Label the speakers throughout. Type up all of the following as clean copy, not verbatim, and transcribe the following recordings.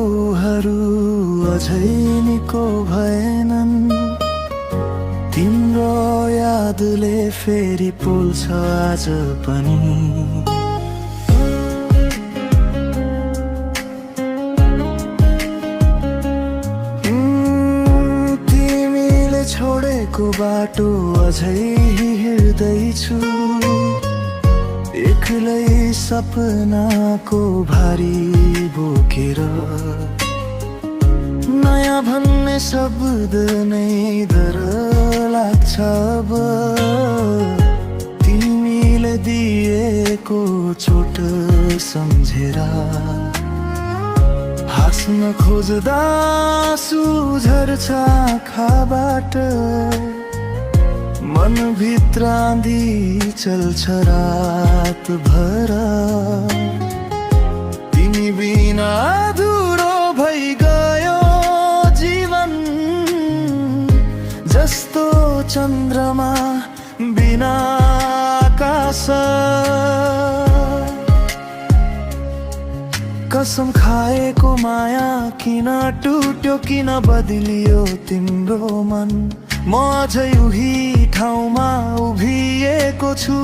Speaker 1: पलहरू अझै निको भएनन्। तिम्रो यादले फेरि पोल्छ आज पनि। तिमीले छोडेको बाटो अझै हिँड्दैछु, एक्लै सपनाको भारी बोकेर। नयाँ भन्ने शब्द नै डर लाग्छ अब, तिमीले दिएको चोट सम्झेर। हाँस्न खोज्दा आँसु झर्छ आँखाबाट, मनभित्र आँधी चल्छ रात भर। तिमी बिना अधुरो भइ गयो जीवन, जस्तो चन्द्रमा बिना आकाश। कसम खाएको माया किन टुट्यो, किन बदलियो तिम्रो मन। म अझै उही ठाउँमा उभिएको छु,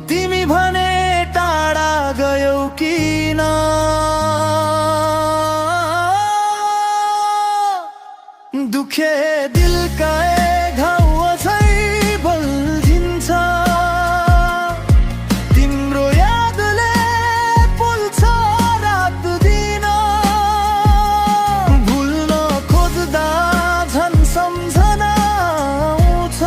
Speaker 1: तिमी भने टाढा गयौ किन। दुखे दिलका घाउ अझै बल्झिन्छ, तिम्रो यादले पोल्छ रात दिन। भुल्न खोज्दा झन् सम्झना आउँछ,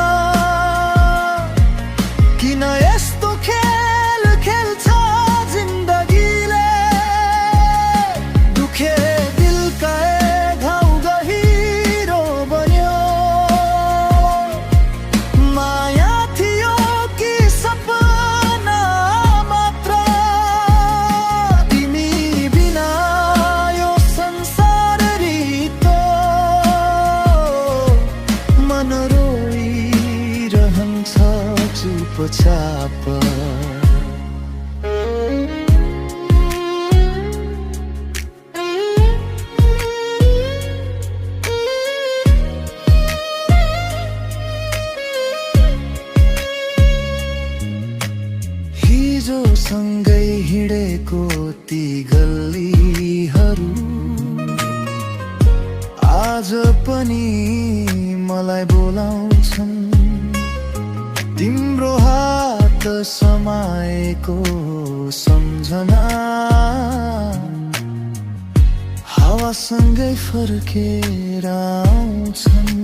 Speaker 1: किन यस्तो खेल खेल्छ जिन्दगीले। दुखे दिलका घाउ गहिरो बन्यो, माया थियो कि सपना मात्र। तिमी बिना यो संसार रित्तो, मन रोइरहन्छ चुपचाप। हिजो सँगै हिँडेको ती गल्लीहरू आज पनि मलाई बोलाउँछन्। तिम्रो हात समाएको सम्झना हावासँगै फर्केर आउँछन्।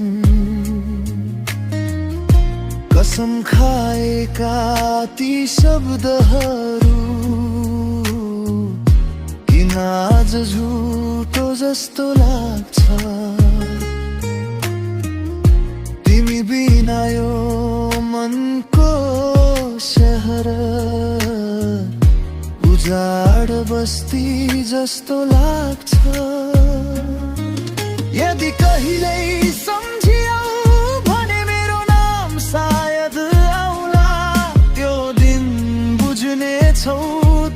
Speaker 1: कसम खाएका ती शब्दहरू किन आज झुटो जस्तो लाग्छ। तिमी बिना यो मनको शहर उजाड बस्ती जस्तो लाग्छ। यदि कहिल्यै सम्झियौ भने मेरो नाम सायद आउला। त्यो दिन बुझ्नेछौ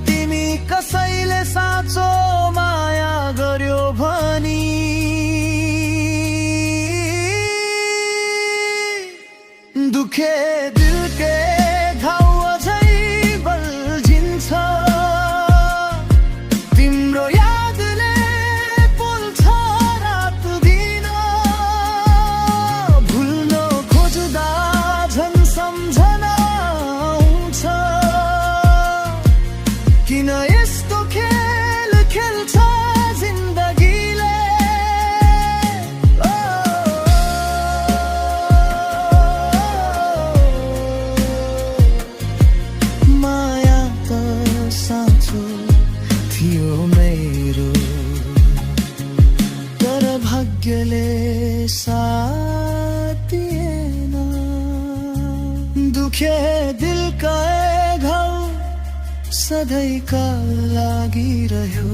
Speaker 1: तिमी कसैले साँचो माया गर्यो भनी। दुखे दिलके घाउ अझै बल्झिन्छ, तिम्रो यादले पोल्छ रात दिन। भुल्न खोज्दा झन् सम्झना आउँछ, किन यस्तो खेल खेल्छ जिन्दगीले। माया त साँचो थियो मेरो, तर भाग्यले साथ दिएन। दुखे दिलका घाउ सधैँका लागि रह्यो।